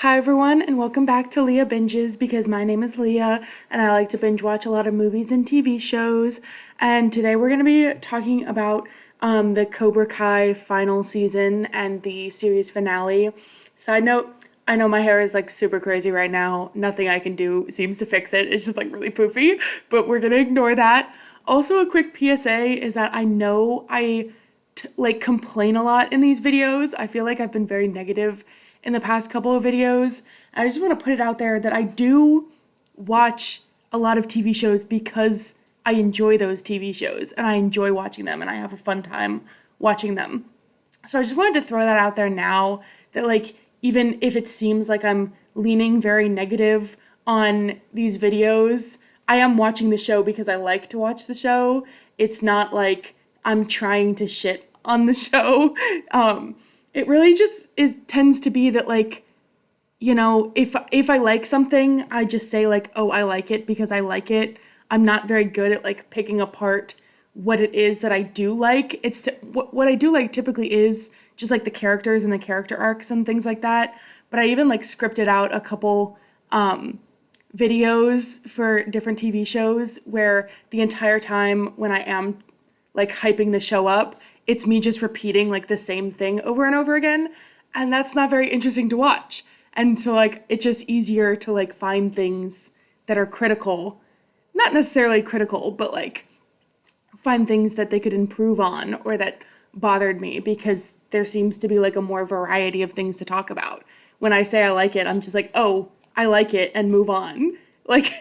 Hi everyone, and welcome back to Leah Binges, because my name is Leah and I like to binge watch a lot of movies and TV shows. And today we're going to be talking about the Cobra Kai final season and the series finale. Side note, I know my hair is like super crazy right now. Nothing I can do seems to fix it. It's just like really poofy, but we're going to ignore that. Also, a quick PSA is that I know I complain a lot in these videos. I feel like I've been very negative in the past couple of videos. I just want to put it out there that I do watch a lot of TV shows because I enjoy those TV shows and I enjoy watching them and I have a fun time watching them. So I just wanted to throw that out there now, that like even if it seems like I'm leaning very negative on these videos, I am watching the show because I like to watch the show. It's not like I'm trying to shit on the show. It really just tends to be that, like, you know, if I like something, I just say like, oh, I like it because I like it. I'm not very good at like picking apart what it is that I do like. What I do like typically is just like the characters and the character arcs and things like that. But I even like scripted out a couple videos for different TV shows where the entire time when I am like hyping the show up, it's me just repeating like the same thing over and over again, and that's not very interesting to watch. And so like it's just easier to like find things that are critical, not necessarily critical, but like find things that they could improve on or that bothered me, because there seems to be like a more variety of things to talk about. When I say I like it, I'm just like, oh, I like it, and move on. Like,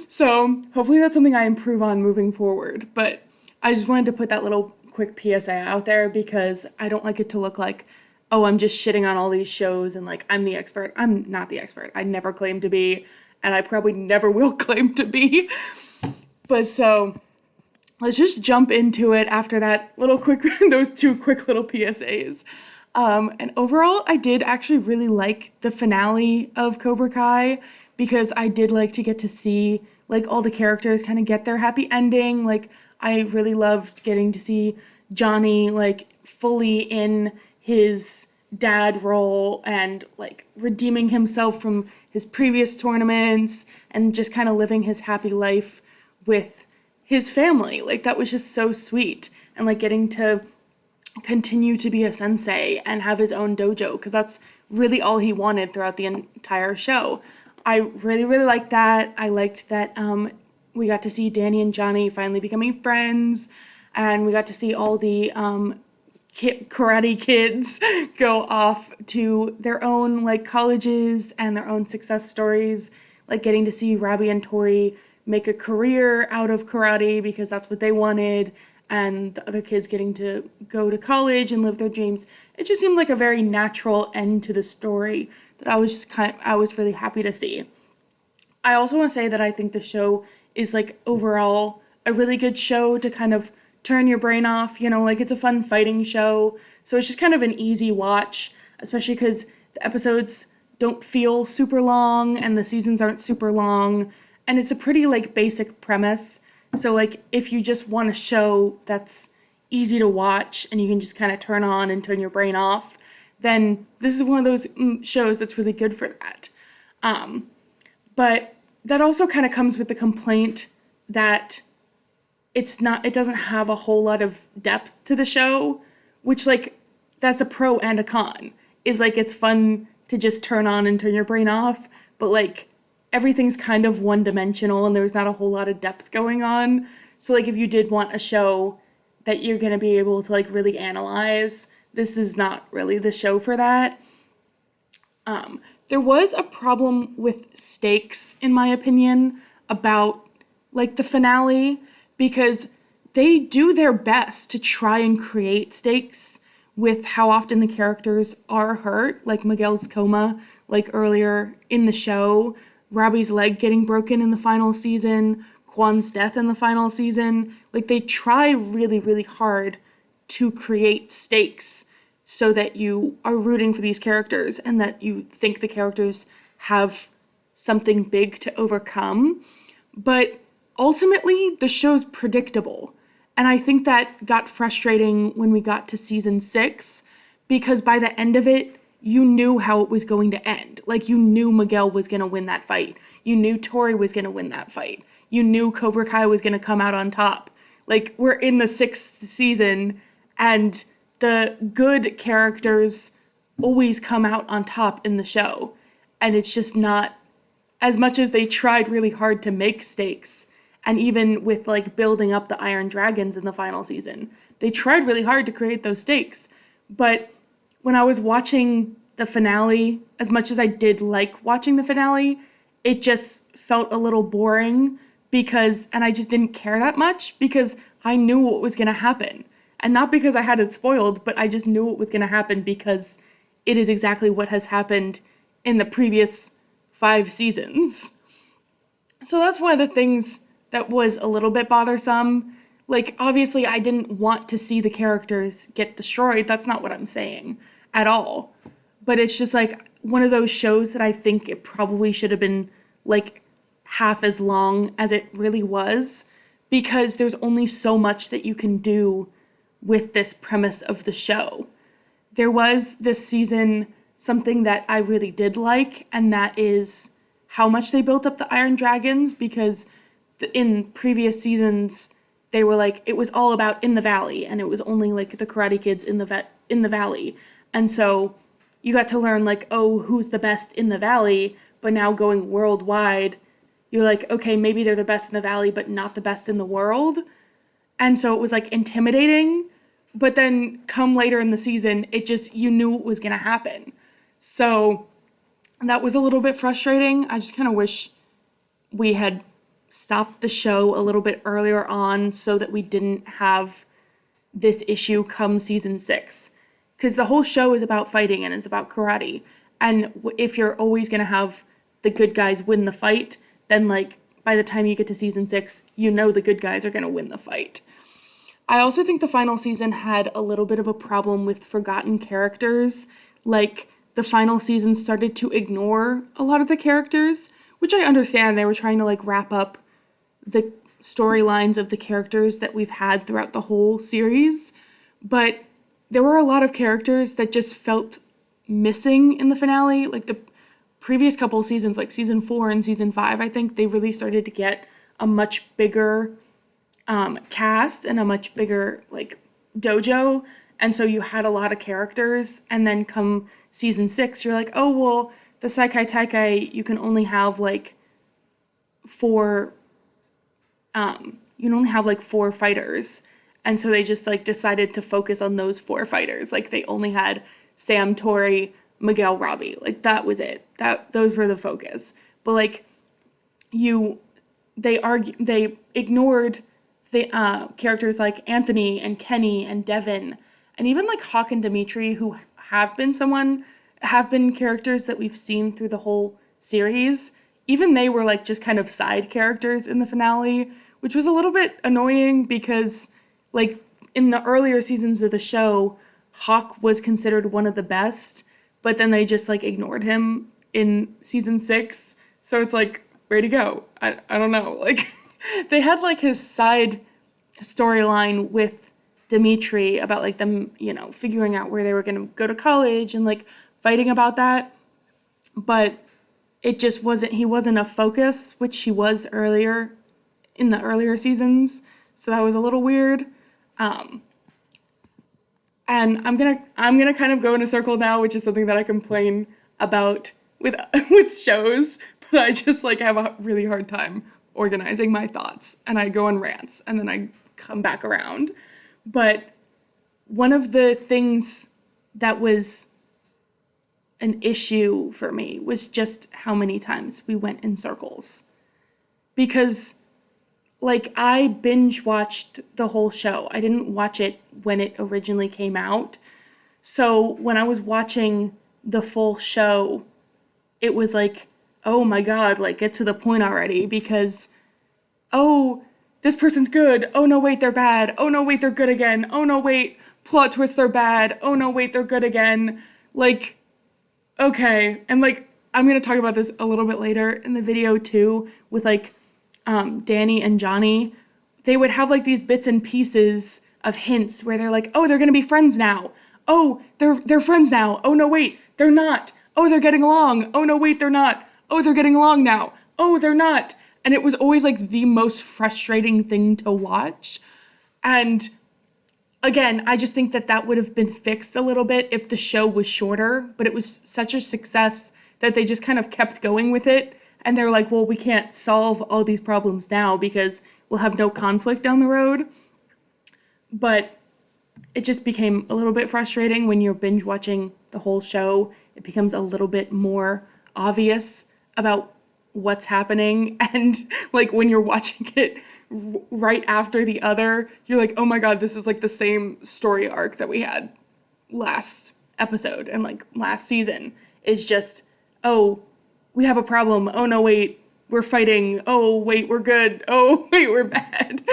so hopefully that's something I improve on moving forward. But I just wanted to put that little quick PSA out there because I don't like it to look like, oh, I'm just shitting on all these shows and like I'm the expert. I'm not the expert. I never claimed to be, and I probably never will claim to be. But so let's just jump into it after that little quick, those two quick little PSAs. And overall, I did actually really like the finale of Cobra Kai because I did like to get to see like all the characters kind of get their happy ending. Like, I really loved getting to see Johnny like fully in his dad role and like redeeming himself from his previous tournaments and just kind of living his happy life with his family. Like, that was just so sweet. And like getting to continue to be a sensei and have his own dojo, because that's really all he wanted throughout the entire show. I really, really liked that. I liked that we got to see Danny and Johnny finally becoming friends, and we got to see all the karate kids go off to their own like colleges and their own success stories, like getting to see Robby and Tory make a career out of karate because that's what they wanted, and the other kids getting to go to college and live their dreams. It just seemed like a very natural end to the story that I was really happy to see. I also want to say that I think the show is like overall a really good show to kind of turn your brain off, you know, like it's a fun fighting show. So it's just kind of an easy watch, especially because the episodes don't feel super long and the seasons aren't super long. And it's a pretty like basic premise. So like if you just want a show that's easy to watch and you can just kind of turn on and turn your brain off, then this is one of those shows that's really good for that. But that also kind of comes with the complaint that it doesn't have a whole lot of depth to the show, which like that's a pro and a con. Is like it's fun to just turn on and turn your brain off, but like everything's kind of one-dimensional and there's not a whole lot of depth going on. So like if you did want a show that you're going to be able to like really analyze, this is not really the show for that. There was a problem with stakes, in my opinion, about like the finale, because they do their best to try and create stakes with how often the characters are hurt, like Miguel's coma, like earlier in the show, Robby's leg getting broken in the final season, Kwan's death in the final season. Like, they try really, really hard to create stakes so that you are rooting for these characters and that you think the characters have something big to overcome. But ultimately, the show's predictable. And I think that got frustrating when we got to season 6, because by the end of it, you knew how it was going to end. Like, you knew Miguel was going to win that fight. You knew Tory was going to win that fight. You knew Cobra Kai was going to come out on top. Like, we're in the 6th season, and the good characters always come out on top in the show. And it's just not, as much as they tried really hard to make stakes, and even with, like, building up the Iron Dragons in the final season, they tried really hard to create those stakes. But when I was watching the finale, as much as I did like watching the finale, it just felt a little boring and I just didn't care that much because I knew what was going to happen. And not because I had it spoiled, but I just knew what was going to happen because it is exactly what has happened in the previous 5 seasons. So that's one of the things that was a little bit bothersome. Like, obviously, I didn't want to see the characters get destroyed. That's not what I'm saying at all. But it's just, like, one of those shows that I think it probably should have been, like, half as long as it really was, because there's only so much that you can do with this premise of the show. There was this season something that I really did like, and that is how much they built up the Iron Dragons, because in previous seasons, they were like, it was all about in the valley, and it was only like the Karate Kids in the valley. And so you got to learn, like, oh, who's the best in the valley, but now going worldwide, you're like, okay, maybe they're the best in the valley, but not the best in the world. And so it was, like, intimidating, but then come later in the season, it just, you knew what was going to happen. So that was a little bit frustrating. I just kind of wish we had stopped the show a little bit earlier on so that we didn't have this issue come season 6. Because the whole show is about fighting and it's about karate. And if you're always going to have the good guys win the fight, then, like, by the time you get to season 6, you know the good guys are going to win the fight. I also think the final season had a little bit of a problem with forgotten characters. Like, the final season started to ignore a lot of the characters, which I understand. They were trying to, like, wrap up the storylines of the characters that we've had throughout the whole series. But there were a lot of characters that just felt missing in the finale. Like, the previous couple of seasons, like season 4 and season 5, I think they really started to get a much bigger cast and a much bigger, like, dojo. And so you had a lot of characters. And then come season 6, you're like, oh, well, the Seikai Taikai, you can only have, like, 4 fighters. And so they just, like, decided to focus on those 4 fighters. Like, they only had Sam, Tory, Miguel, Robby. Like, that was it. Those were the focus. But, like, they ignored the characters like Anthony and Kenny and Devin, and even, like, Hawk and Dimitri, who have been characters that we've seen through the whole series. Even they were, like, just kind of side characters in the finale, which was a little bit annoying because, like, in the earlier seasons of the show, Hawk was considered one of the best, but then they just, like, ignored him in season 6. So it's like, way to go. I don't know. Like, they had, like, his side storyline with Dimitri about, like, them, you know, figuring out where they were going to go to college and, like, fighting about that. But it just he wasn't a focus, which he was earlier in the earlier seasons. So that was a little weird. And I'm gonna kind of go in a circle now, which is something that I complain about with shows, but I just, like, have a really hard time organizing my thoughts, and I go on rants, and then I come back around. But one of the things that was an issue for me was just how many times we went in circles. Because, like, I binge watched the whole show. I didn't watch it when it originally came out. So when I was watching the full show, it was like, oh my God, like, get to the point already, because, oh, this person's good. Oh no, wait, they're bad. Oh no, wait, they're good again. Oh no, wait, plot twist, they're bad. Oh no, wait, they're good again. Like, okay. And, like, I'm going to talk about this a little bit later in the video too, with, like, Danny and Johnny. They would have, like, these bits and pieces of hints where they're like, oh, they're going to be friends now. Oh, they're friends now. Oh no, wait, they're not. oh, they're getting along. Oh, no, wait, they're not. Oh, they're getting along now. Oh, they're not. And it was always like the most frustrating thing to watch. And again, I just think that would have been fixed a little bit if the show was shorter, but it was such a success that they just kind of kept going with it. And they're like, well, we can't solve all these problems now because we'll have no conflict down the road. But it just became a little bit frustrating when you're binge watching the whole show. It becomes a little bit more obvious about what's happening. And like when you're watching it right after the other, you're like, oh my God, this is like the same story arc that we had last episode and like last season. Is just, oh, we have a problem. Oh no, wait, we're fighting. Oh wait, we're good. Oh wait, we're bad.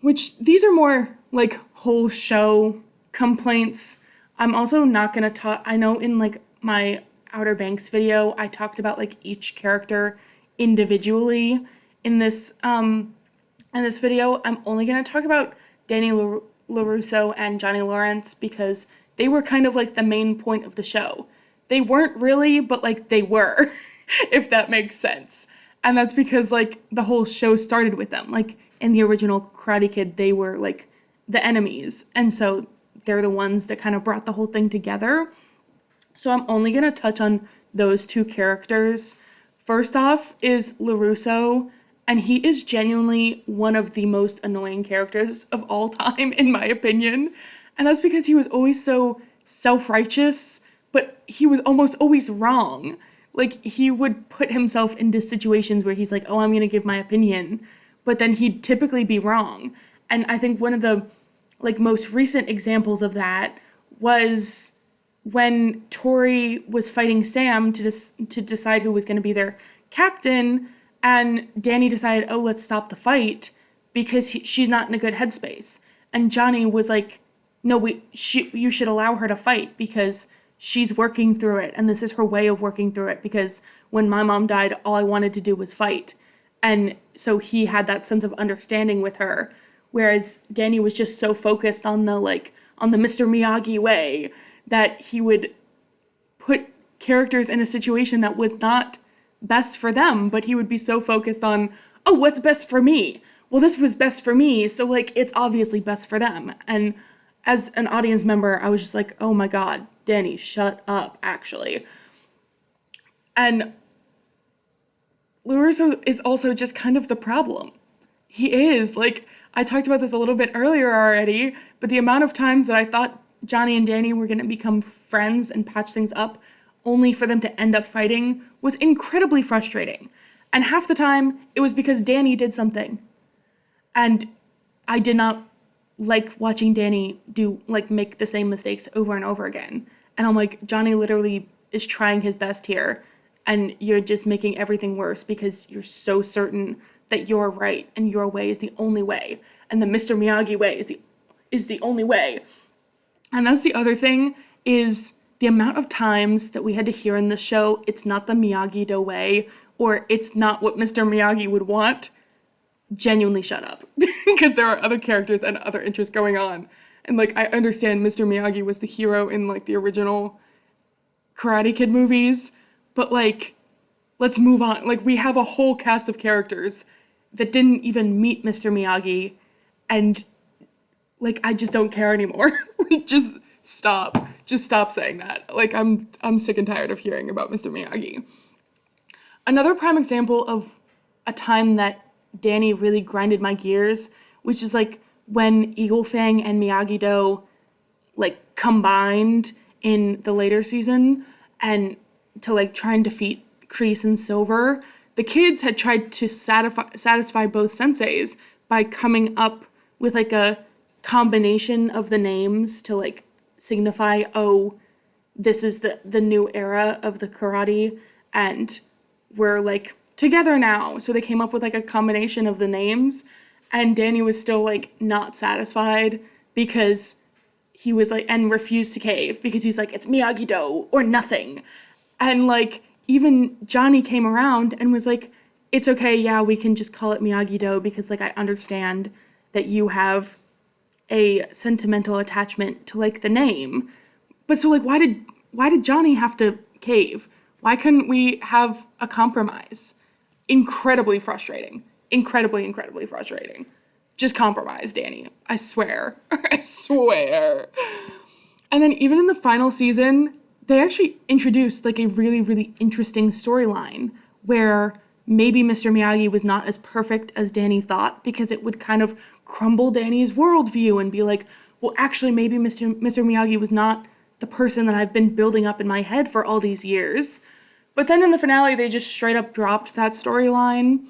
Which these are more like whole show complaints. I'm also not gonna talk, I know in like my Outer Banks video, I talked about like each character individually. In this video, I'm only gonna talk about Danny LaRusso and Johnny Lawrence because they were kind of like the main point of the show. They weren't really, but like they were, if that makes sense. And that's because like the whole show started with them. Like in the original Karate Kid, they were like the enemies. And so they're the ones that kind of brought the whole thing together. So I'm only going to touch on those two characters. First off is LaRusso, and he is genuinely one of the most annoying characters of all time, in my opinion. And that's because he was always so self-righteous, but he was almost always wrong. Like, he would put himself into situations where he's like, oh, I'm going to give my opinion, but then he'd typically be wrong. And I think one of the, like, most recent examples of that was when Tory was fighting Sam to decide who was going to be their captain, and Danny decided, oh, let's stop the fight because she's not in a good headspace. And Johnny was like, no, you should allow her to fight because she's working through it, and this is her way of working through it, because when my mom died, all I wanted to do was fight. And so he had that sense of understanding with her, whereas Danny was just so focused on the Mr. Miyagi way that he would put characters in a situation that was not best for them, but he would be so focused on, oh, what's best for me? Well, this was best for me, so like it's obviously best for them. And as an audience member, I was just like, oh my God, Danny, shut up, actually. And LaRusso is also just kind of the problem. He is, like, I talked about this a little bit earlier already, but the amount of times that I thought Johnny and Danny were going to become friends and patch things up only for them to end up fighting was incredibly frustrating. And half the time, it was because Danny did something. And I did not like watching Danny make the same mistakes over and over again. And I'm like, Johnny literally is trying his best here, and you're just making everything worse because you're so certain that you're right and your way is the only way, and the Mr. Miyagi way is the only way. And that's the other thing, is the amount of times that we had to hear in the show, it's not the Miyagi-Do way, or it's not what Mr. Miyagi would want. Genuinely shut up. Because there are other characters and other interests going on. And, like, I understand Mr. Miyagi was the hero in, like, the original Karate Kid movies, but, like, let's move on. Like, we have a whole cast of characters that didn't even meet Mr. Miyagi, and, like, I just don't care anymore. Like, just stop. Just stop saying that. Like, I'm sick and tired of hearing about Mr. Miyagi. Another prime example of a time that Danny really grinded my gears, which is, like, when Eagle Fang and Miyagi-Do, like, combined in the later season and to, like, try and defeat Kreese and Silver. The kids had tried to satisfy both senseis by coming up with, like, a combination of the names to, like, signify, oh, this is the new era of the karate, and we're, like, together now. So they came up with, like, a combination of the names, and Danny was still, like, not satisfied because he was, like, and refused to cave because he's like, it's Miyagi-Do or nothing. And, like, even Johnny came around and was like, it's okay, yeah, we can just call it Miyagi-Do because, like, I understand that you have a sentimental attachment to, like, the name. But so, like, why did why did Johnny have to cave? Why couldn't we have a compromise? Incredibly frustrating. Incredibly frustrating. Just compromise, Danny. I swear. I swear. And then even in the final season, they actually introduced like a really interesting storyline where maybe Mr. Miyagi was not as perfect as Danny thought, because it would kind of crumble Danny's worldview and be like, well, actually, maybe Mr. Miyagi was not the person that I've been building up in my head for all these years. But then in the finale, they just straight up dropped that storyline,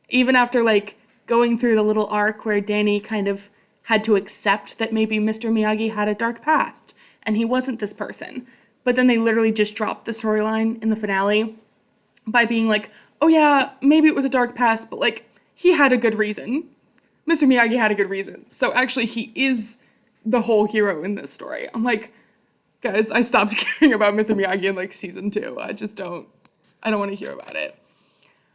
even after like going through the little arc where Danny kind of had to accept that maybe Mr. Miyagi had a dark past and he wasn't this person. But then they literally just dropped the storyline in the finale by being like, oh yeah, maybe it was a dark past, but like he had a good reason. Mr. Miyagi had a good reason. So actually he is the whole hero in this story. I'm like, guys, I stopped caring about Mr. Miyagi in like season 2. I don't want to hear about it.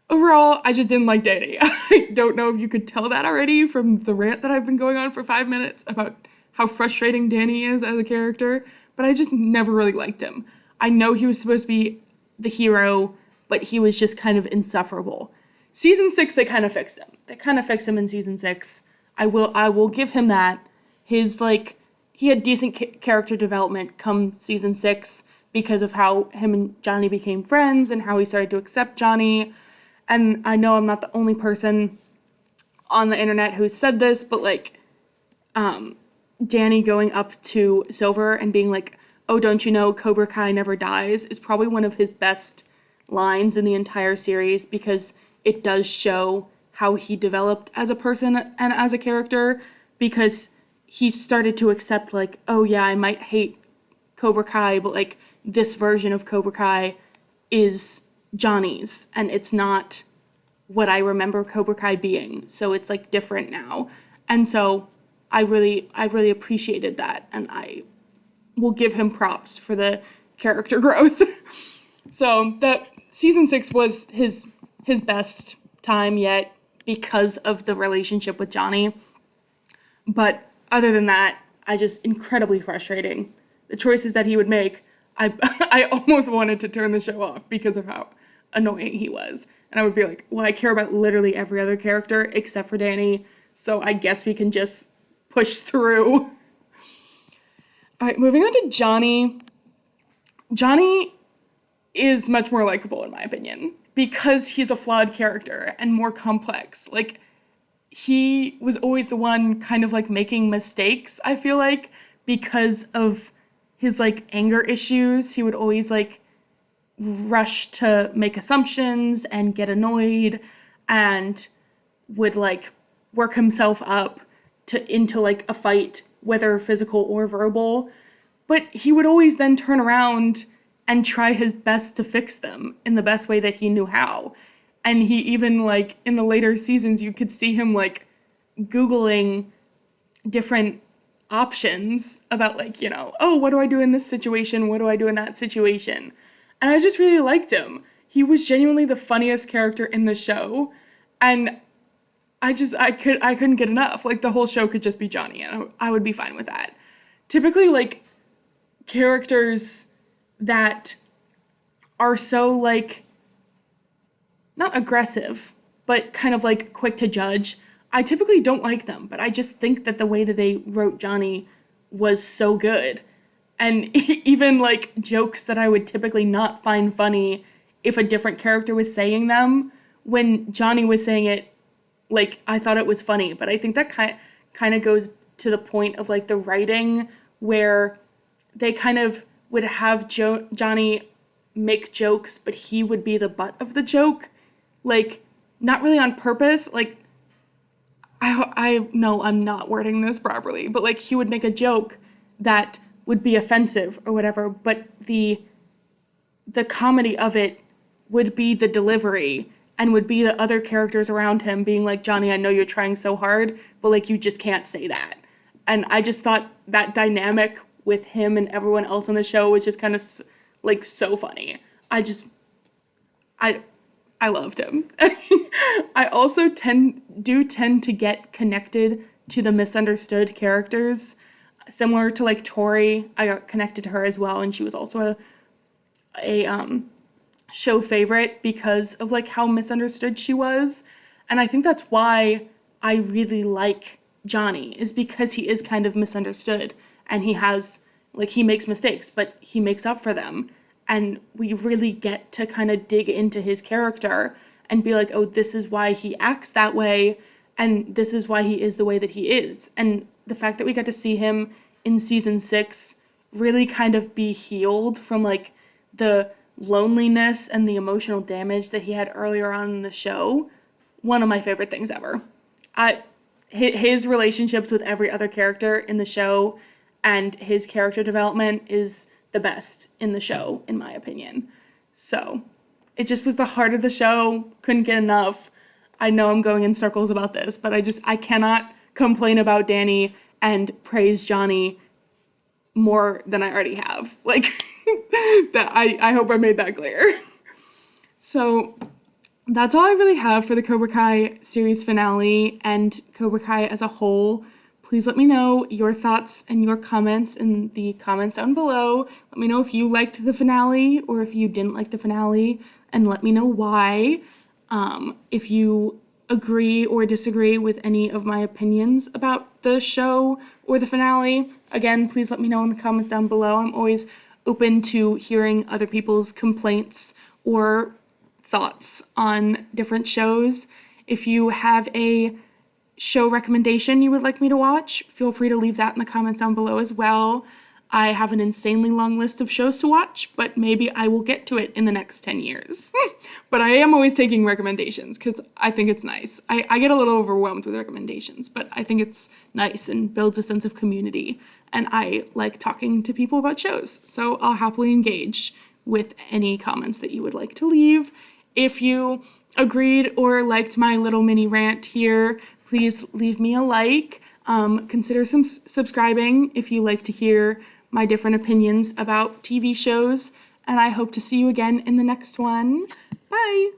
Overall, I just didn't like Danny. I don't know if you could tell that already from the rant that I've been going on for 5 minutes about how frustrating Danny is as a character, but I just never really liked him. I know he was supposed to be the hero, but he was just kind of insufferable. Season 6, they kind of fixed him. They kind of fixed him in season 6. I will give him that. His, like, he had decent character development come season 6 because of how him and Johnny became friends and how he started to accept Johnny. And I know I'm not the only person on the internet who said this, but, like, Danny going up to Silver and being like, oh, don't you know Cobra Kai never dies, is probably one of his best lines in the entire series, because it does show how he developed as a person and as a character, because he started to accept, like, oh yeah, I might hate Cobra Kai, but like this version of Cobra Kai is Johnny's and it's not what I remember Cobra Kai being, so it's like different now. And so I really appreciated that, and I will give him props for the character growth. So that season 6 was his best time yet because of the relationship with Johnny. But other than that, I just incredibly frustrating. The choices that he would make, I almost wanted to turn the show off because of how annoying he was. And I would be like, well, I care about literally every other character except for Danny, so I guess we can just push through. All right, moving on to Johnny. Johnny is much more likable in my opinion because he's a flawed character and more complex. Like, he was always the one kind of like making mistakes, I feel like, because of his like anger issues. He would always like rush to make assumptions and get annoyed and would like work himself up into like a fight, whether physical or verbal. But he would always then turn around and try his best to fix them in the best way that he knew how. And he even, like, in the later seasons, you could see him, like, Googling different options about, like, you know, oh, what do I do in this situation? What do I do in that situation? And I just really liked him. He was genuinely the funniest character in the show. And I couldn't get enough. Like, the whole show could just be Johnny, and I would be fine with that. Typically, like, characters that are so, like, not aggressive, but kind of, like, quick to judge, I typically don't like them, but I just think that the way that they wrote Johnny was so good. And even, like, jokes that I would typically not find funny if a different character was saying them, when Johnny was saying it, like, I thought it was funny. But I think that kind of goes to the point of, like, the writing, where they kind of would have Johnny make jokes, but he would be the butt of the joke. Like, not really on purpose. Like, I know I'm not wording this properly, but, like, he would make a joke that would be offensive or whatever, but the comedy of it would be the delivery, and would be the other characters around him being like, Johnny, I know you're trying so hard, but, like, you just can't say that. And I just thought that dynamic with him and everyone else on the show was just kind of, like, so funny. I loved him. I also tend to get connected to the misunderstood characters. Similar to, like, Tory, I got connected to her as well, and she was also a a show favorite because of like how misunderstood she was. And I think that's why I really like Johnny, is because he is kind of misunderstood, and he makes mistakes, but he makes up for them. And we really get to kind of dig into his character and be like, oh, this is why he acts that way, and this is why he is the way that he is. And the fact that we got to see him in season 6 really kind of be healed from like the loneliness and the emotional damage that he had earlier on in the show, one of my favorite things ever. His relationships with every other character in the show and his character development is the best in the show, in my opinion. So it just was the heart of the show. Couldn't get enough. I know I'm going in circles about this, but I cannot complain about Danny and praise Johnny more than I already have. Like, that I hope I made that clear. So that's all I really have for the Cobra Kai series finale and Cobra Kai as a whole. Please let me know your thoughts and your comments in the comments down below. Let me know if you liked the finale or if you didn't like the finale, and let me know why. If you agree or disagree with any of my opinions about the show or the finale, again, please let me know in the comments down below. I'm always open to hearing other people's complaints or thoughts on different shows. If you have a show recommendation you would like me to watch, feel free to leave that in the comments down below as well. I have an insanely long list of shows to watch, but maybe I will get to it in the next 10 years. But I am always taking recommendations because I think it's nice. I get a little overwhelmed with recommendations, but I think it's nice and builds a sense of community. And I like talking to people about shows, so I'll happily engage with any comments that you would like to leave. If you agreed or liked my little mini rant here, please leave me a like. Consider subscribing if you like to hear my different opinions about TV shows, and I hope to see you again in the next one. Bye!